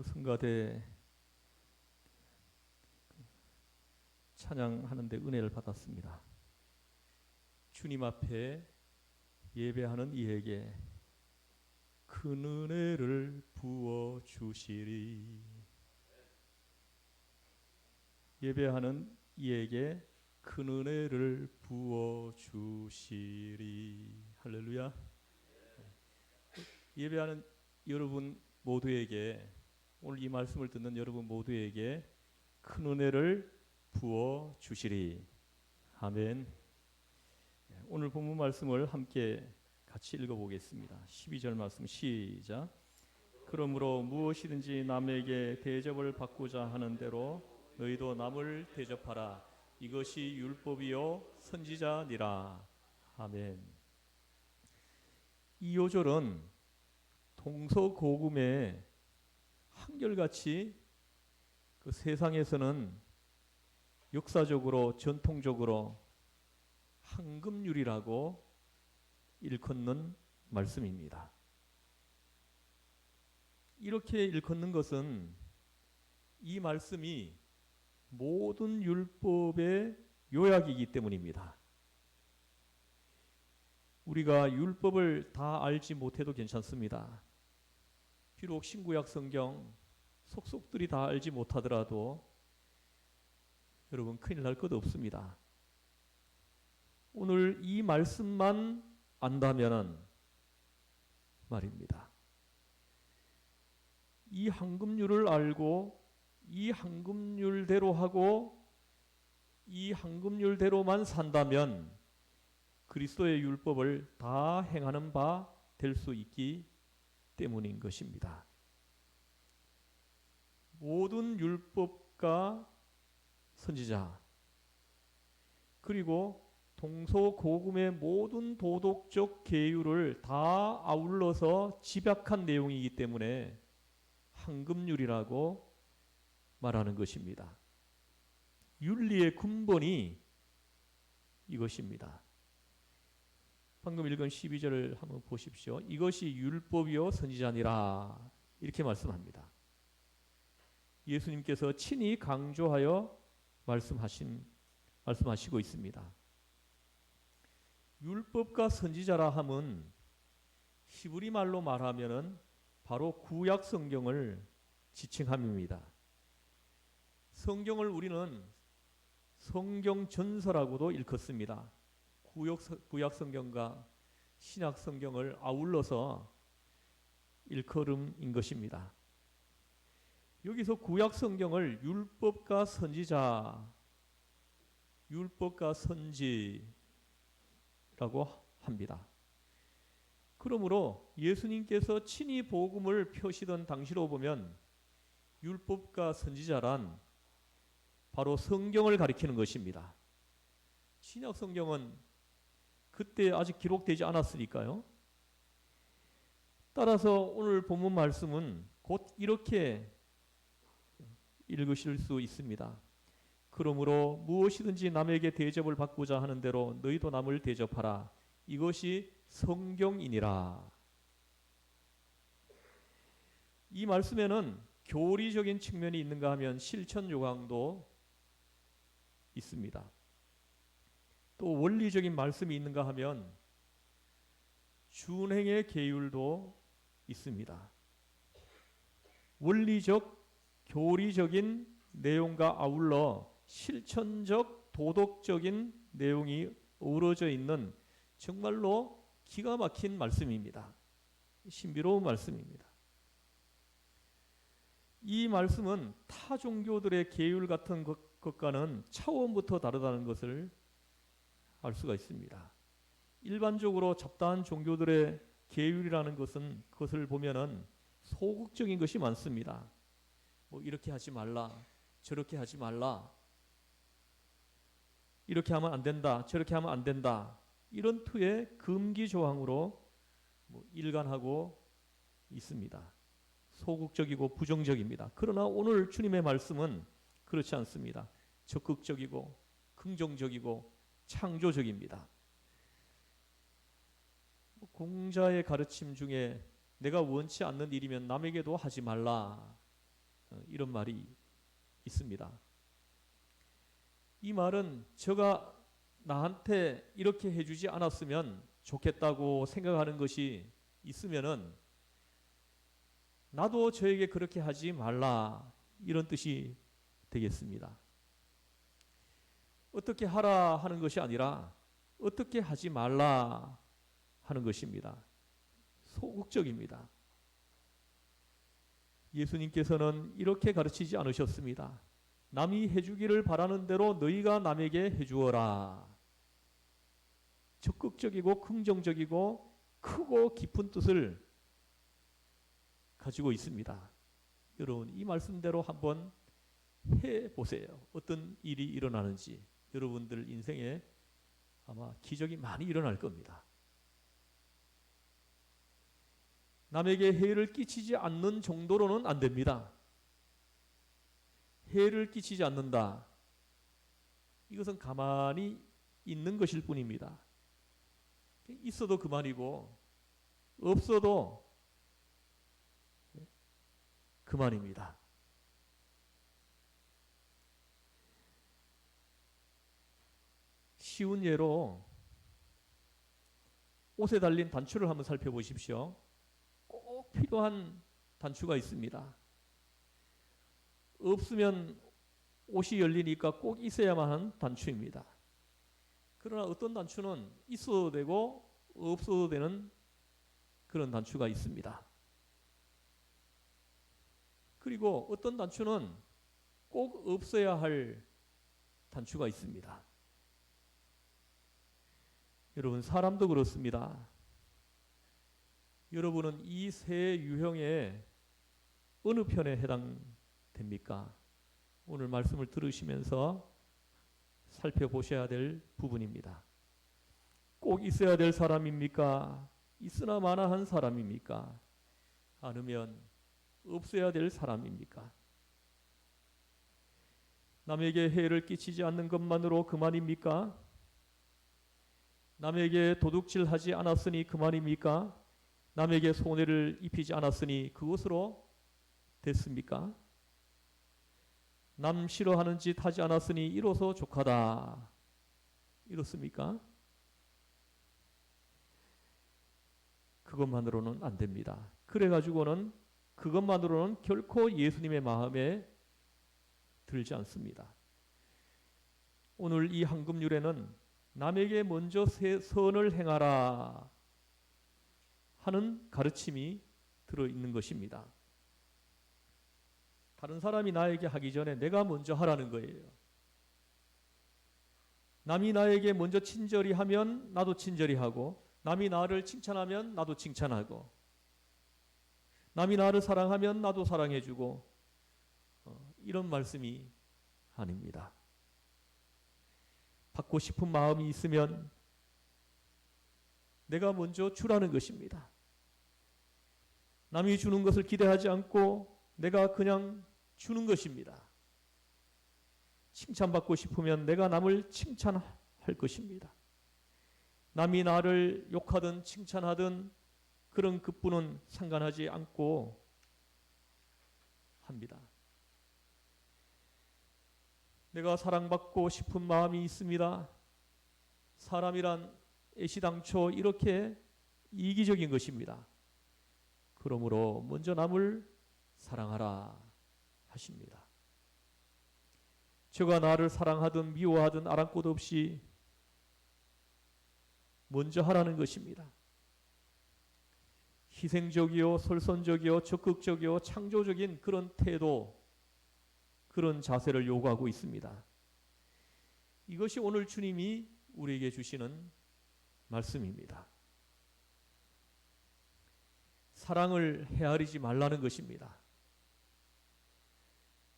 오늘 성가대 찬양하는데 은혜를 받았습니다. 주님 앞에 예배하는 이에게 큰 은혜를 부어 주시리. 예배하는 이에게 큰 은혜를 부어 주시리. 할렐루야. 예배하는 여러분 모두에게, 오늘 이 말씀을 듣는 여러분 모두에게 큰 은혜를 부어 주시리. 아멘. 오늘 본문 말씀을 함께 같이 읽어보겠습니다. 12절 말씀 시작. 그러므로 무엇이든지 남에게 대접을 받고자 하는 대로 너희도 남을 대접하라. 이것이 율법이요 선지자니라. 아멘. 이 요절은 동서고금에 한결같이 그 세상에서는 역사적으로 전통적으로 황금률이라고 일컫는 말씀입니다. 이렇게 일컫는 것은 이 말씀이 모든 율법의 요약이기 때문입니다. 우리가 율법을 다 알지 못해도 괜찮습니다. 비록 신구약 성경 속속들이 다 알지 못하더라도 여러분 큰일 날 것 없습니다. 오늘 이 말씀만 안다면은 말입니다. 이 황금률을 알고 이 황금률대로 하고 이 황금률대로만 산다면 그리스도의 율법을 다 행하는 바 될 수 있기 때문인 것입니다. 모든 율법과 선지자 그리고 동서고금의 모든 도덕적 계율을 다 아울러서 집약한 내용이기 때문에 황금률이라고 말하는 것입니다. 윤리의 근본이 이것입니다. 방금 읽은 12절을 한번 보십시오. 이것이 율법이요 선지자니라 이렇게 예수님께서 친히 강조하여 말씀하시고 있습니다. 율법과 선지자라 함은 히브리 말로 말하면은 바로 구약 성경을 지칭함입니다. 성경을 우리는 성경 전서라고도 일컫습니다. 구약 성경과 신약 성경을 아울러서 일컬음인 것입니다. 여기서 구약 성경을 율법과 선지자, 율법과 선지라고 합니다. 그러므로 예수님께서 친히 복음을 펴시던 당시로 보면 율법과 선지자란 바로 성경을 가리키는 것입니다. 신약 성경은 그때 아직 기록되지 않았으니까요. 따라서 오늘 본문 말씀은 곧 이렇게 읽으실 수 있습니다. 그러므로 무엇이든지 남에게 대접을 받고자 하는 대로 너희도 남을 대접하라. 이것이 성경이니라. 이 말씀에는 교리적인 측면이 있는가 하면 실천 요강도 있습니다. 또 원리적인 말씀이 있는가 하면 준행의 계율도 있습니다. 원리적, 교리적인 내용과 아울러 실천적, 도덕적인 내용이 어우러져 있는 정말로 기가 막힌 말씀입니다. 신비로운 말씀입니다. 이 말씀은 타 종교들의 계율 같은 것과는 차원부터 다르다는 것을 알 수가 있습니다. 일반적으로 잡다한 종교들의 계율이라는 것은 그것을 보면은 소극적인 것이 많습니다. 뭐 이렇게 하지 말라, 저렇게 하지 말라, 이렇게 하면 안 된다, 저렇게 하면 안 된다, 이런 투의 금기 조항으로 일관하고 있습니다. 소극적이고 부정적입니다. 그러나 오늘 주님의 말씀은 그렇지 않습니다. 적극적이고 긍정적이고 창조적입니다. 공자의 가르침 중에 내가 원치 않는 일이면 남에게도 하지 말라 이런 말이 있습니다. 이 말은 저가 나한테 이렇게 해주지 않았으면 좋겠다고 생각하는 것이 있으면은 나도 저에게 그렇게 하지 말라, 이런 뜻이 되겠습니다. 어떻게 하라 하는 것이 아니라 어떻게 하지 말라 하는 것입니다. 소극적입니다. 예수님께서는 이렇게 가르치지 않으셨습니다. 남이 해주기를 바라는 대로 너희가 남에게 해주어라. 적극적이고 긍정적이고 크고 깊은 뜻을 가지고 있습니다. 여러분, 이 말씀대로 한번 해보세요. 어떤 일이 일어나는지. 여러분들 인생에 아마 기적이 많이 일어날 겁니다. 남에게 해를 끼치지 않는 정도로는 안 됩니다. 해를 끼치지 않는다. 이것은 가만히 있는 것일 뿐입니다. 있어도 그만이고 없어도 그만입니다. 쉬운 예로 옷에 달린 단추를 한번 살펴보십시오. 꼭 필요한 단추가 있습니다. 없으면 옷이 열리니까 꼭 있어야만 하는 단추입니다. 그러나 어떤 단추는 있어도 되고 없어도 되는 그런 단추가 있습니다. 그리고 어떤 단추는 꼭 없어야 할 단추가 있습니다. 여러분, 사람도 그렇습니다. 여러분은 이 세 유형의 어느 편에 해당됩니까? 오늘 말씀을 들으시면서 살펴보셔야 될 부분입니다. 꼭 있어야 될 사람입니까? 있으나 마나한 사람입니까? 아니면 없어야 될 사람입니까? 남에게 해를 끼치지 않는 것만으로 그만입니까? 남에게 도둑질하지 않았으니 그만입니까? 남에게 손해를 입히지 않았으니 그것으로 됐습니까? 남 싫어하는 짓 하지 않았으니 이로써 족하다. 이렇습니까? 그것만으로는 안 됩니다. 그래가지고는 그것만으로는 결코 예수님의 마음에 들지 않습니다. 오늘 이 황금률에는 남에게 먼저 선을 행하라 하는 가르침이 들어있는 것입니다. 다른 사람이 나에게 하기 전에 내가 먼저 하라는 거예요. 남이 나에게 먼저 친절히 하면 나도 친절히 하고, 남이 나를 칭찬하면 나도 칭찬하고, 남이 나를 사랑하면 나도 사랑해주고, 이런 말씀이 아닙니다. 받고 싶은 마음이 있으면 내가 먼저 주라는 것입니다. 남이 주는 것을 기대하지 않고 내가 그냥 주는 것입니다. 칭찬받고 싶으면 내가 남을 칭찬할 것입니다. 남이 나를 욕하든 칭찬하든 그런 급부는 상관하지 않고 합니다. 내가 사랑받고 싶은 마음이 있습니다. 사람이란 애시당초 이렇게 이기적인 것입니다. 그러므로 먼저 남을 사랑하라 하십니다. 저가 나를 사랑하든 미워하든 아랑곳 없이 먼저 하라는 것입니다. 희생적이요, 설선적이요, 적극적이요, 창조적인 그런 태도, 그런 자세를 요구하고 있습니다. 이것이 오늘 주님이 우리에게 주시는 말씀입니다. 사랑을 헤아리지 말라는 것입니다.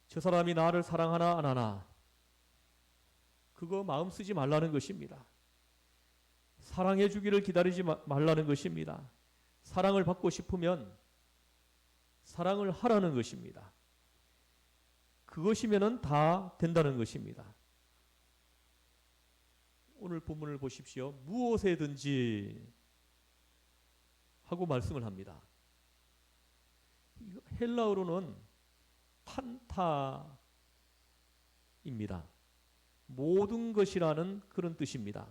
저 사람이 나를 사랑하나 안 하나, 그거 마음 쓰지 말라는 것입니다. 사랑해 주기를 기다리지 말라는 것입니다. 사랑을 받고 싶으면 사랑을 하라는 것입니다. 그것이면은 다 된다는 것입니다. 오늘 본문을 보십시오. 무엇에든지 하고 말씀을 합니다. 헬라어로는 판타입니다. 모든 것이라는 그런 뜻입니다.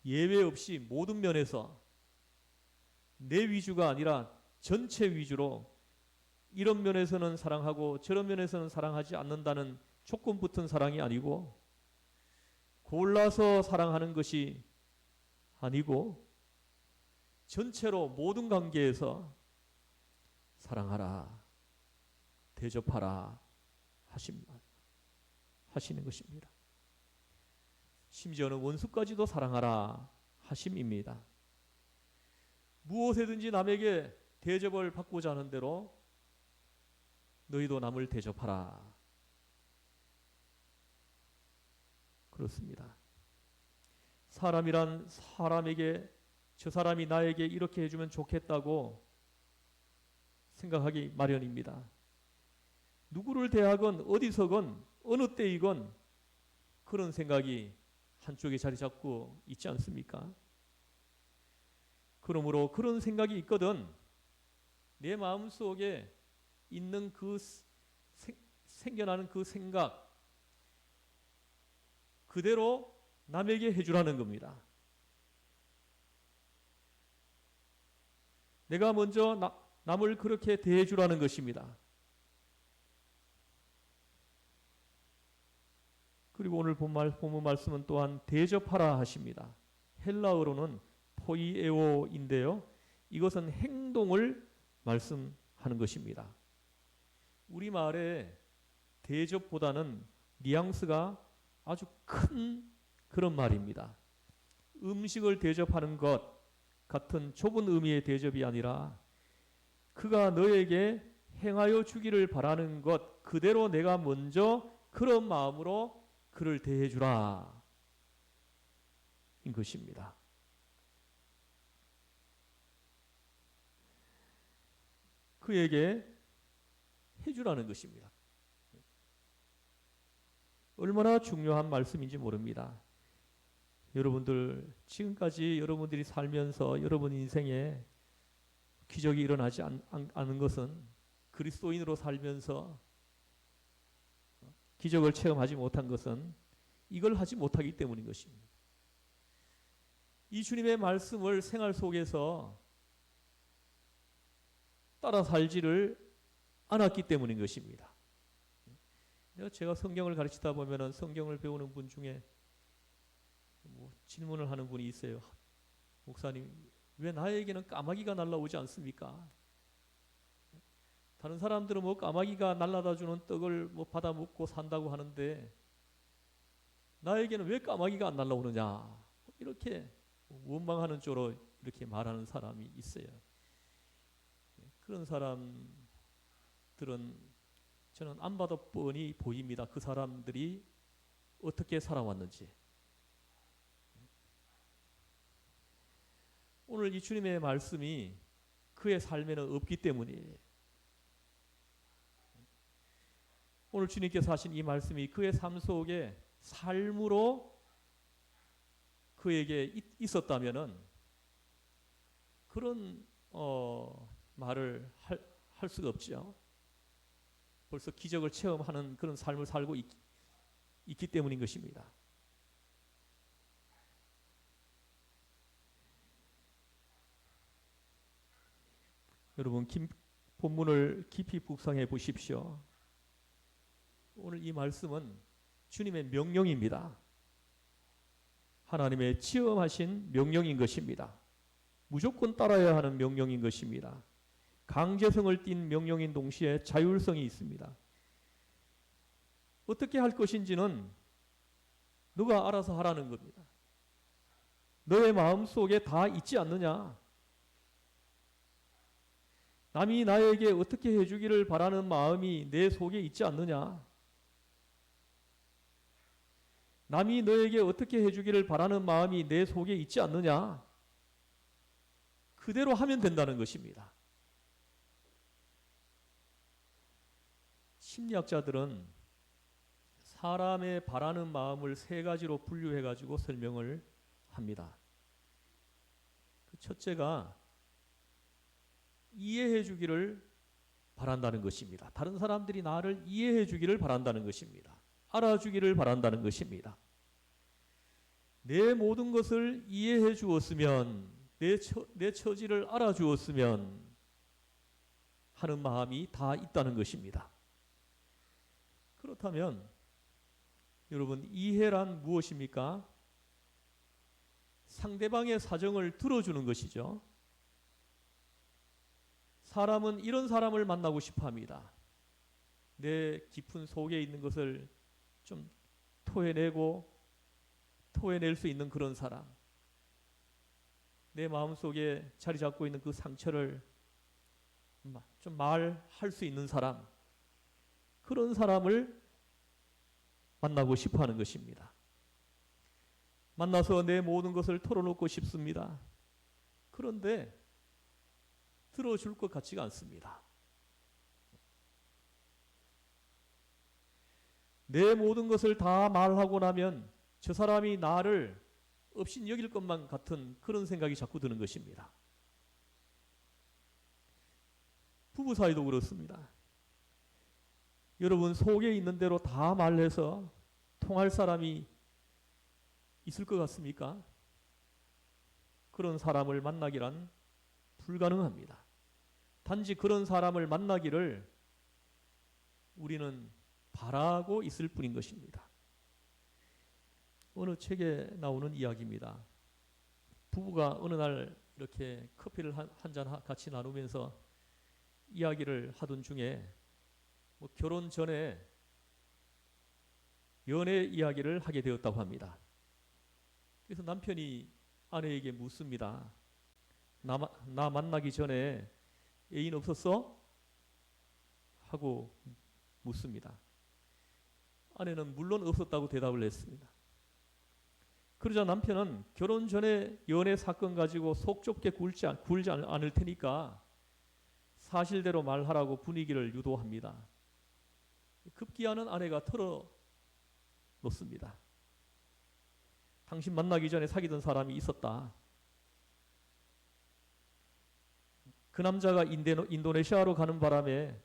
예외 없이 모든 면에서 내 위주가 아니라 전체 위주로 이런 면에서는 사랑하고 저런 면에서는 사랑하지 않는다는 조건 붙은 사랑이 아니고 골라서 사랑하는 것이 아니고 전체로 모든 관계에서 사랑하라, 대접하라 하시는 것입니다. 심지어는 원수까지도 사랑하라 하심입니다. 무엇에든지 남에게 대접을 받고자 하는 대로 너희도 남을 대접하라. 그렇습니다. 사람이란 사람에게 저 사람이 나에게 이렇게 해주면 좋겠다고 생각하기 마련입니다. 누구를 대하건 어디서건 어느 때이건 그런 생각이 한쪽에 자리 잡고 있지 않습니까? 그러므로 그런 생각이 있거든 내 마음속에 있는 그 생겨나는 그 생각 그대로 남에게 해주라는 겁니다. 내가 먼저 남을 그렇게 대해주라는 것입니다. 그리고 오늘 본문 말씀은 또한 대접하라 하십니다. 헬라어로는 포이에오인데요. 이것은 행동을 말씀하는 것입니다. 우리말에 대접보다는 뉘앙스가 아주 큰 그런 말입니다. 음식을 대접하는 것 같은 좁은 의미의 대접이 아니라 그가 너에게 행하여 주기를 바라는 것 그대로 내가 먼저 그런 마음으로 그를 대해주라 인 것입니다. 그에게 해주라는 것입니다. 얼마나 중요한 말씀인지 모릅니다. 여러분들 지금까지 여러분들이 살면서 여러분 인생에 기적이 일어나지 않은 것은 그리스도인으로 살면서 기적을 체험하지 못한 것은 이걸 하지 못하기 때문인 것입니다. 이 주님의 말씀을 생활 속에서 따라 살지를 않았기 때문인 것입니다. 제가 성경을 가르치다 보면은 성경을 배우는 분 중에 질문을 하는 분이 있어요. 목사님, 왜 나에게는 까마귀가 날라오지 않습니까? 다른 사람들은 까마귀가 날라다 주는 떡을 받아 먹고 산다고 하는데 나에게는 왜 까마귀가 안 날라오느냐? 이렇게 원망하는 쪽으로 이렇게 말하는 사람이 있어요. 그런 사람들은 저는 안 봐도 뻔히 보입니다. 그 사람들이 어떻게 살아왔는지. 오늘 이 주님의 말씀이 그의 삶에는 없기 때문이에요. 오늘 주님께서 하신 이 말씀이 그의 삶 속에 삶으로 그에게 있었다면은 그런 말을 할 수가 없죠. 벌써 기적을 체험하는 그런 삶을 살고 있기 때문인 것입니다. 여러분 본문을 깊이 묵상해 보십시오. 오늘 이 말씀은 주님의 명령입니다. 하나님의 지엄하신 명령인 것입니다. 무조건 따라야 하는 명령인 것입니다. 강제성을 띤 명령인 동시에 자율성이 있습니다. 어떻게 할 것인지는 너가 알아서 하라는 겁니다. 너의 마음속에 다 있지 않느냐? 남이 나에게 어떻게 해주기를 바라는 마음이 내 속에 있지 않느냐? 남이 너에게 어떻게 해주기를 바라는 마음이 내 속에 있지 않느냐? 그대로 하면 된다는 것입니다. 심리학자들은 사람의 바라는 마음을 세 가지로 분류해 가지고 설명을 합니다. 그 첫째가 이해해 주기를 바란다는 것입니다. 다른 사람들이 나를 이해해 주기를 바란다는 것입니다. 알아주기를 바란다는 것입니다. 내 모든 것을 이해해 주었으면, 내 처지를 알아주었으면 하는 마음이 다 있다는 것입니다. 그렇다면 여러분, 이해란 무엇입니까? 상대방의 사정을 들어주는 것이죠. 사람은 이런 사람을 만나고 싶어 합니다. 내 깊은 속에 있는 것을 좀 토해낼 수 있는 그런 사람. 내 마음속에 자리 잡고 있는 그 상처를 좀 말할 수 있는 사람. 그런 사람을 만나고 싶어 하는 것입니다. 만나서 내 모든 것을 털어놓고 싶습니다. 그런데 들어줄 것 같지가 않습니다. 내 모든 것을 다 말하고 나면 저 사람이 나를 없인 여길 것만 같은 그런 생각이 자꾸 드는 것입니다. 부부 사이도 그렇습니다. 여러분, 속에 있는 대로 다 말해서 통할 사람이 있을 것 같습니까? 그런 사람을 만나기란 불가능합니다. 단지 그런 사람을 만나기를 우리는 바라고 있을 뿐인 것입니다. 어느 책에 나오는 이야기입니다. 부부가 어느 날 이렇게 커피를 한 잔 같이 나누면서 이야기를 하던 중에 결혼 전에 연애 이야기를 하게 되었다고 합니다. 그래서 남편이 아내에게 묻습니다. 나 만나기 전에 애인 없었어? 하고 묻습니다. 아내는 물론 없었다고 대답을 했습니다. 그러자 남편은 결혼 전에 연애 사건 가지고 속 좁게 굴지 않을 테니까 사실대로 말하라고 분위기를 유도합니다. 급기야는 아내가 털어놓습니다. 당신 만나기 전에 사귀던 사람이 있었다. 그 남자가 인도네시아로 가는 바람에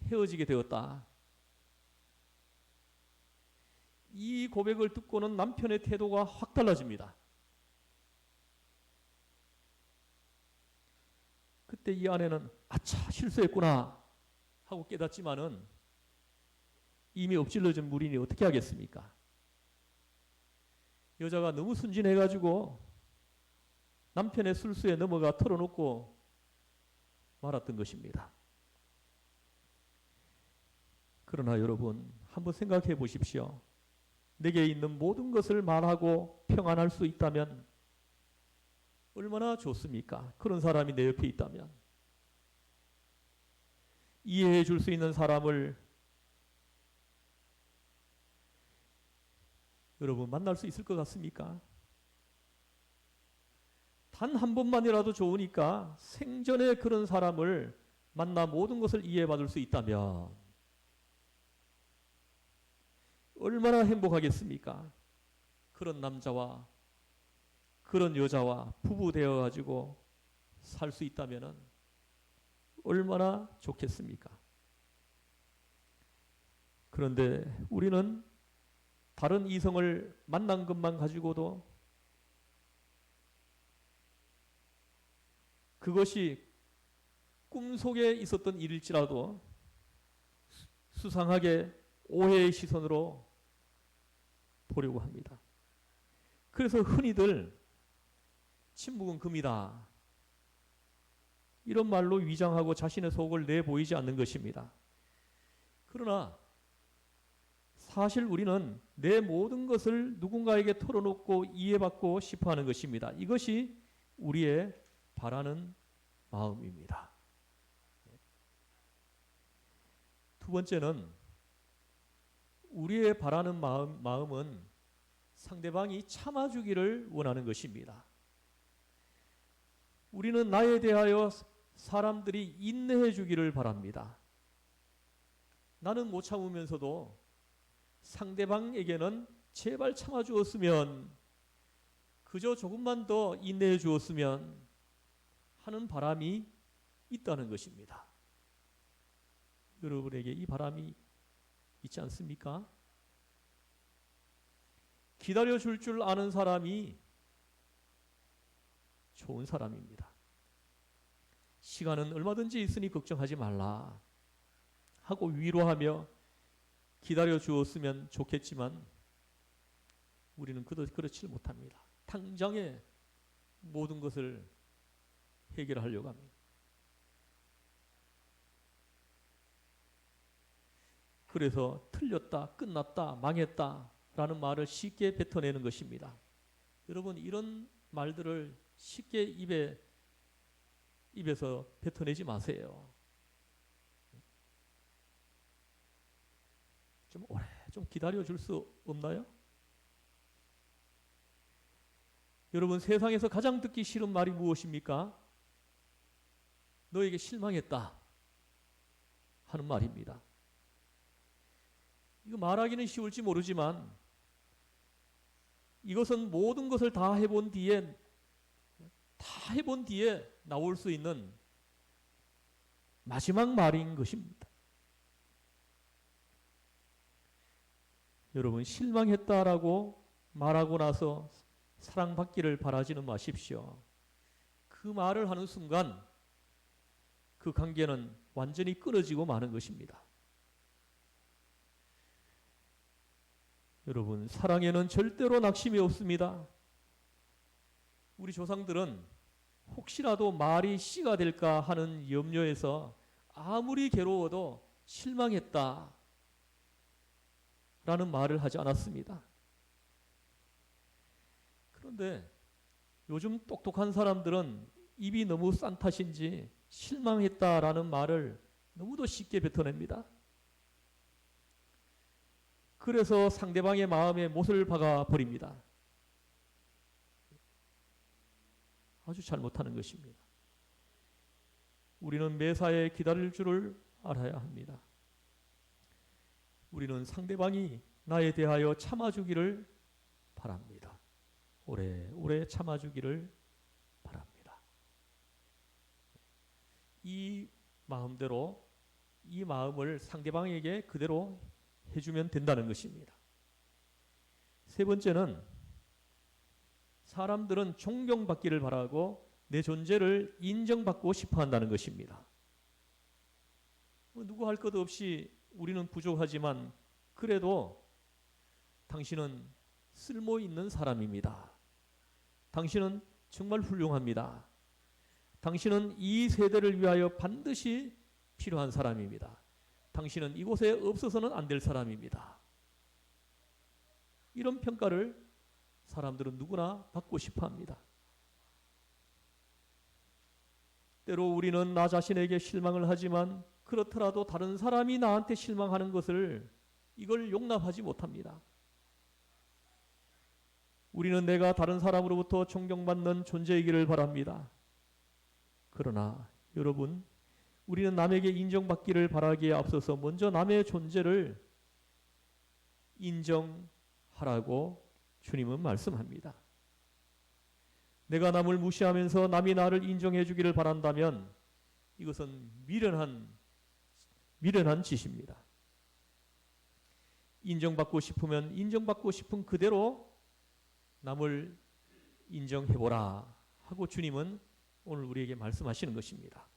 헤어지게 되었다. 이 고백을 듣고는 남편의 태도가 확 달라집니다. 그때 이 아내는 아차, 실수했구나 하고 깨닫지만은 이미 엎질러진 물이니 어떻게 하겠습니까? 여자가 너무 순진해가지고 남편의 술수에 넘어가 털어놓고 말았던 것입니다. 그러나 여러분, 한번 생각해 보십시오. 내게 있는 모든 것을 말하고 평안할 수 있다면 얼마나 좋습니까? 그런 사람이 내 옆에 있다면. 이해해 줄 수 있는 사람을 여러분 만날 수 있을 것 같습니까? 단 한 번만이라도 좋으니까 생전에 그런 사람을 만나 모든 것을 이해받을 수 있다면 얼마나 행복하겠습니까? 그런 남자와 그런 여자와 부부 되어가지고 살 수 있다면 얼마나 좋겠습니까? 그런데 우리는 다른 이성을 만난 것만 가지고도 그것이 꿈속에 있었던 일일지라도 수상하게 오해의 시선으로 보려고 합니다. 그래서 흔히들 침묵은 금이다, 이런 말로 위장하고 자신의 속을 내보이지 않는 것입니다. 그러나 사실 우리는 내 모든 것을 누군가에게 털어놓고 이해받고 싶어하는 것입니다. 이것이 우리의 바라는 마음입니다. 두 번째는 우리의 바라는 마음은 상대방이 참아주기를 원하는 것입니다. 우리는 나에 대하여 사람들이 인내해 주기를 바랍니다. 나는 못 참으면서도 상대방에게는 제발 참아주었으면, 그저 조금만 더 인내해 주었으면 하는 바람이 있다는 것입니다. 여러분에게 이 바람이 있지 않습니까? 기다려줄 줄 아는 사람이 좋은 사람입니다. 시간은 얼마든지 있으니 걱정하지 말라 하고 위로하며 기다려 주었으면 좋겠지만 우리는 그렇지 못합니다. 당장에 모든 것을 해결하려고 합니다. 그래서 틀렸다, 끝났다, 망했다 라는 말을 쉽게 뱉어내는 것입니다. 여러분, 이런 말들을 쉽게 입에서 뱉어내지 마세요. 좀 오래 좀 기다려 줄 수 없나요? 여러분, 세상에서 가장 듣기 싫은 말이 무엇입니까? 너에게 실망했다 하는 말입니다. 이거 말하기는 쉬울지 모르지만 이것은 모든 것을 다 해본 뒤에 나올 수 있는 마지막 말인 것입니다. 여러분, 실망했다라고 말하고 나서 사랑받기를 바라지는 마십시오. 그 말을 하는 순간 그 관계는 완전히 끊어지고 마는 것입니다. 여러분, 사랑에는 절대로 낙심이 없습니다. 우리 조상들은 혹시라도 말이 씨가 될까 하는 염려에서 아무리 괴로워도 실망했다 라는 말을 하지 않았습니다. 그런데 요즘 똑똑한 사람들은 입이 너무 싼 탓인지 실망했다라는 말을 너무도 쉽게 뱉어냅니다. 그래서 상대방의 마음에 못을 박아 버립니다. 아주 잘못하는 것입니다. 우리는 매사에 기다릴 줄을 알아야 합니다. 우리는 상대방이 나에 대하여 참아주기를 바랍니다. 오래오래 참아주기를 바랍니다. 이 마음대로 이 마음을 상대방에게 그대로 해주면 된다는 것입니다. 세 번째는 사람들은 존경받기를 바라고 내 존재를 인정받고 싶어 한다는 것입니다. 누구 할 것 없이 우리는 부족하지만 그래도 당신은 쓸모 있는 사람입니다. 당신은 정말 훌륭합니다. 당신은 이 세대를 위하여 반드시 필요한 사람입니다. 당신은 이곳에 없어서는 안 될 사람입니다. 이런 평가를 사람들은 누구나 받고 싶어 합니다. 때로 우리는 나 자신에게 실망을 하지만 그렇더라도 다른 사람이 나한테 실망하는 것을 이걸 용납하지 못합니다. 우리는 내가 다른 사람으로부터 존경받는 존재이기를 바랍니다. 그러나 여러분, 우리는 남에게 인정받기를 바라기에 앞서서 먼저 남의 존재를 인정하라고 주님은 말씀합니다. 내가 남을 무시하면서 남이 나를 인정해 주기를 바란다면 이것은 미련한 짓입니다. 인정받고 싶으면 인정받고 싶은 그대로 남을 인정해보라 하고 주님은 오늘 우리에게 말씀하시는 것입니다.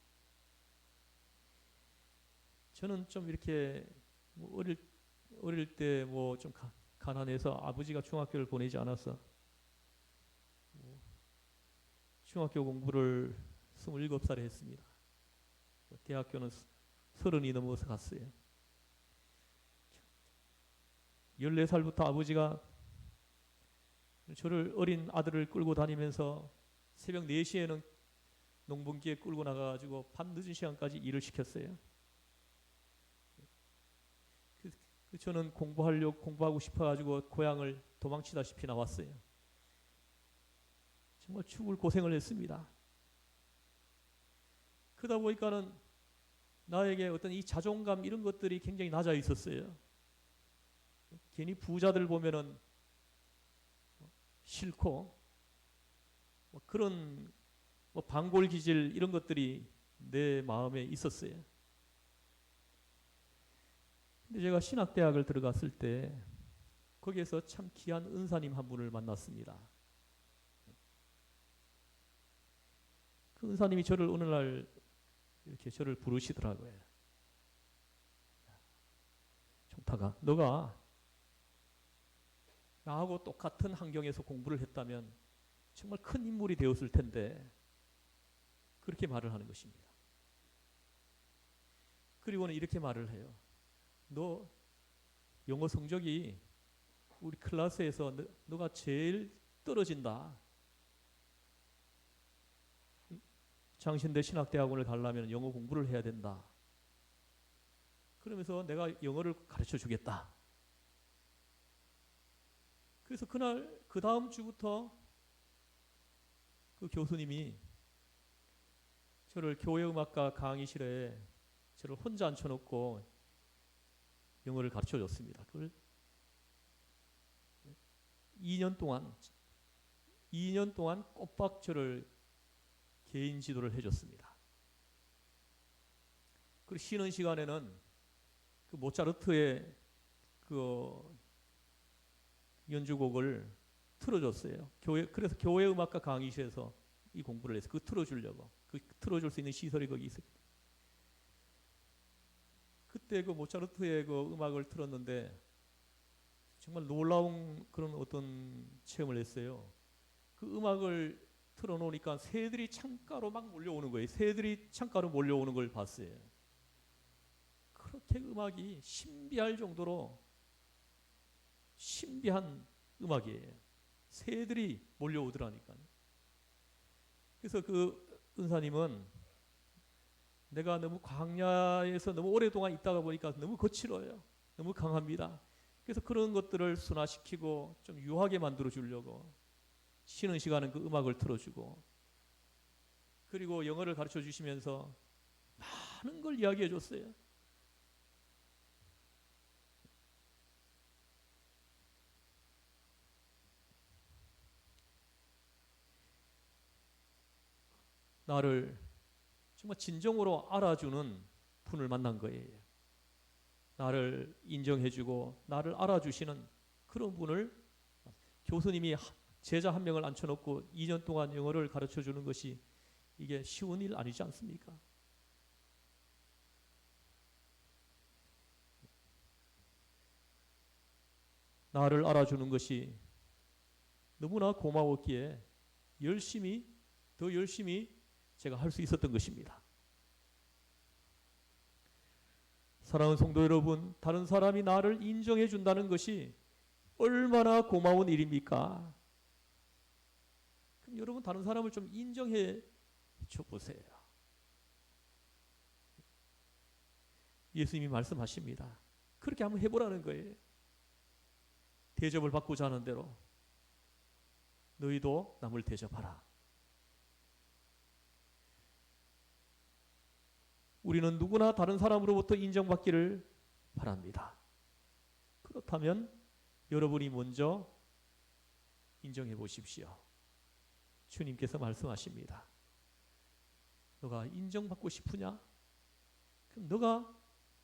저는 좀 이렇게 어릴 때 뭐 좀 가난해서 아버지가 중학교를 보내지 않아서 중학교 공부를 27살에 했습니다. 대학교는 30이 넘어서 갔어요. 14살부터 아버지가 저를 어린 아들을 끌고 다니면서 새벽 4시에는 농번기에 끌고 나가가지고 밤 늦은 시간까지 일을 시켰어요. 저는 공부하고 싶어가지고 고향을 도망치다시피 나왔어요. 정말 죽을 고생을 했습니다. 그러다 보니까는 나에게 어떤 이 자존감 이런 것들이 굉장히 낮아 있었어요. 괜히 부자들 보면은 싫고 그런 반골기질 이런 것들이 내 마음에 있었어요. 근데 제가 신학대학을 들어갔을 때 거기에서 참 귀한 은사님 한 분을 만났습니다. 그 은사님이 저를 어느 날 이렇게 저를 부르시더라고요. 종탁아, 너가 나하고 똑같은 환경에서 공부를 했다면 정말 큰 인물이 되었을 텐데, 그렇게 말을 하는 것입니다. 그리고는 이렇게 말을 해요. 너 영어 성적이 우리 클래스에서 너가 제일 떨어진다. 장신대 신학대학원을 가려면 영어 공부를 해야 된다. 그러면서 내가 영어를 가르쳐 주겠다. 그래서 그날 그 다음 주부터 그 교수님이 저를 교회음악과 강의실에 저를 혼자 앉혀놓고 영어를 가르쳐 줬습니다. 그걸 2년 동안 꼬박 저를 개인 지도를 해줬습니다. 그리고 쉬는 시간에는 그 모차르트의 그 연주곡을 틀어줬어요. 그래서 교회 음악과 강의실에서 이 공부를 해서 그거 틀어주려고. 그 틀어줄 수 있는 시설이 거기 있어요. 그때 그 모차르트의 그 음악을 틀었는데 정말 놀라운 그런 어떤 체험을 했어요. 그 음악을 틀어놓으니까 새들이 창가로 막 몰려오는 거예요. 새들이 창가로 몰려오는 걸 봤어요. 그렇게 음악이 신비할 정도로 신비한 음악이에요. 새들이 몰려오더라니까요. 그래서 그 은사님은 내가 너무 광야에서 너무 오랫동안 있다가 보니까 너무 거칠어요. 너무 강합니다. 그래서 그런 것들을 순화시키고 좀 유하게 만들어 주려고 쉬는 시간은 그 음악을 틀어주고, 그리고 영어를 가르쳐 주시면서 많은 걸 이야기해 줬어요. 나를 정말 진정으로 알아주는 분을 만난 거예요. 나를 인정해주고 나를 알아주시는 그런 분을, 교수님이 제자 한 명을 앉혀놓고 2년 동안 영어를 가르쳐주는 것이 이게 쉬운 일 아니지 않습니까? 나를 알아주는 것이 너무나 고마웠기에 더 열심히 제가 할 수 있었던 것입니다. 사랑하는 성도 여러분, 다른 사람이 나를 인정해 준다는 것이 얼마나 고마운 일입니까? 그럼 여러분 다른 사람을 좀 인정해 줘 보세요. 예수님이 말씀하십니다. 그렇게 한번 해보라는 거예요. 대접을 받고자 하는 대로 너희도 남을 대접하라. 우리는 누구나 다른 사람으로부터 인정받기를 바랍니다. 그렇다면 여러분이 먼저 인정해 보십시오. 주님께서 말씀하십니다. 너가 인정받고 싶으냐? 그럼 너가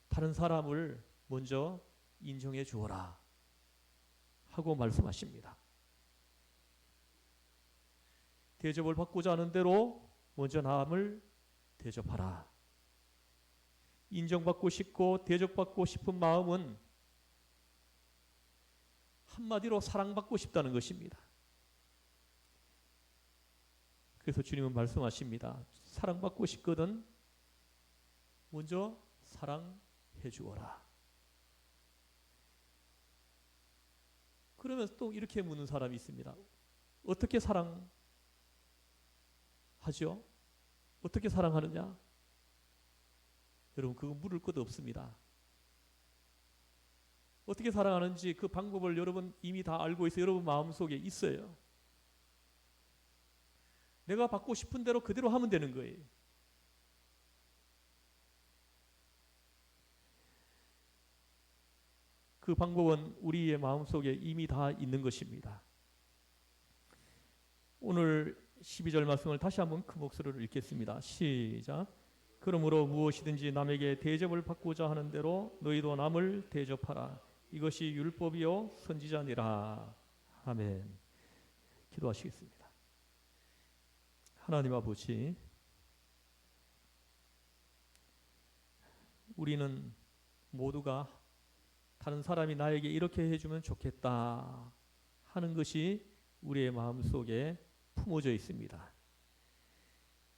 다른 사람을 먼저 인정해 주어라 하고 말씀하십니다. 대접을 받고자 하는 대로 먼저 남을 대접하라. 인정받고 싶고 대접받고 싶은 마음은 한마디로 사랑받고 싶다는 것입니다. 그래서 주님은 말씀하십니다. 사랑받고 싶거든 먼저 사랑해 주어라. 그러면서 또 이렇게 묻는 사람이 있습니다. 어떻게 사랑하죠? 어떻게 사랑하느냐? 여러분 그거 물을 것도 없습니다. 어떻게 사랑하는지 그 방법을 여러분 이미 다 알고 있어요. 여러분 마음속에 있어요. 내가 받고 싶은 대로 그대로 하면 되는 거예요. 그 방법은 우리의 마음속에 이미 다 있는 것입니다. 오늘 12절 말씀을 다시 한번 큰 목소리로 읽겠습니다. 시작. 그러므로 무엇이든지 남에게 대접을 받고자 하는 대로 너희도 남을 대접하라. 이것이 율법이요 선지자니라. 아멘. 기도하시겠습니다. 하나님 아버지, 우리는 모두가 다른 사람이 나에게 이렇게 해주면 좋겠다 하는 것이 우리의 마음속에 품어져 있습니다.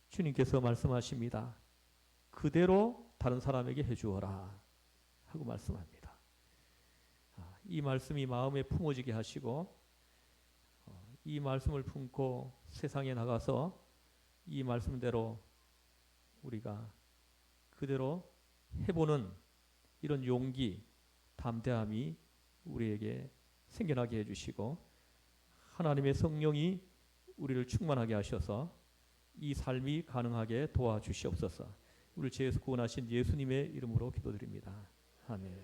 주님께서 말씀하십니다. 그대로 다른 사람에게 해주어라 하고 말씀합니다. 이 말씀이 마음에 품어지게 하시고 이 말씀을 품고 세상에 나가서 이 말씀대로 우리가 그대로 해보는 이런 용기, 담대함이 우리에게 생겨나게 해주시고 하나님의 성령이 우리를 충만하게 하셔서 이 삶이 가능하게 도와주시옵소서. 우리를 죄에서 구원하신 예수님의 이름으로 기도드립니다. 아멘.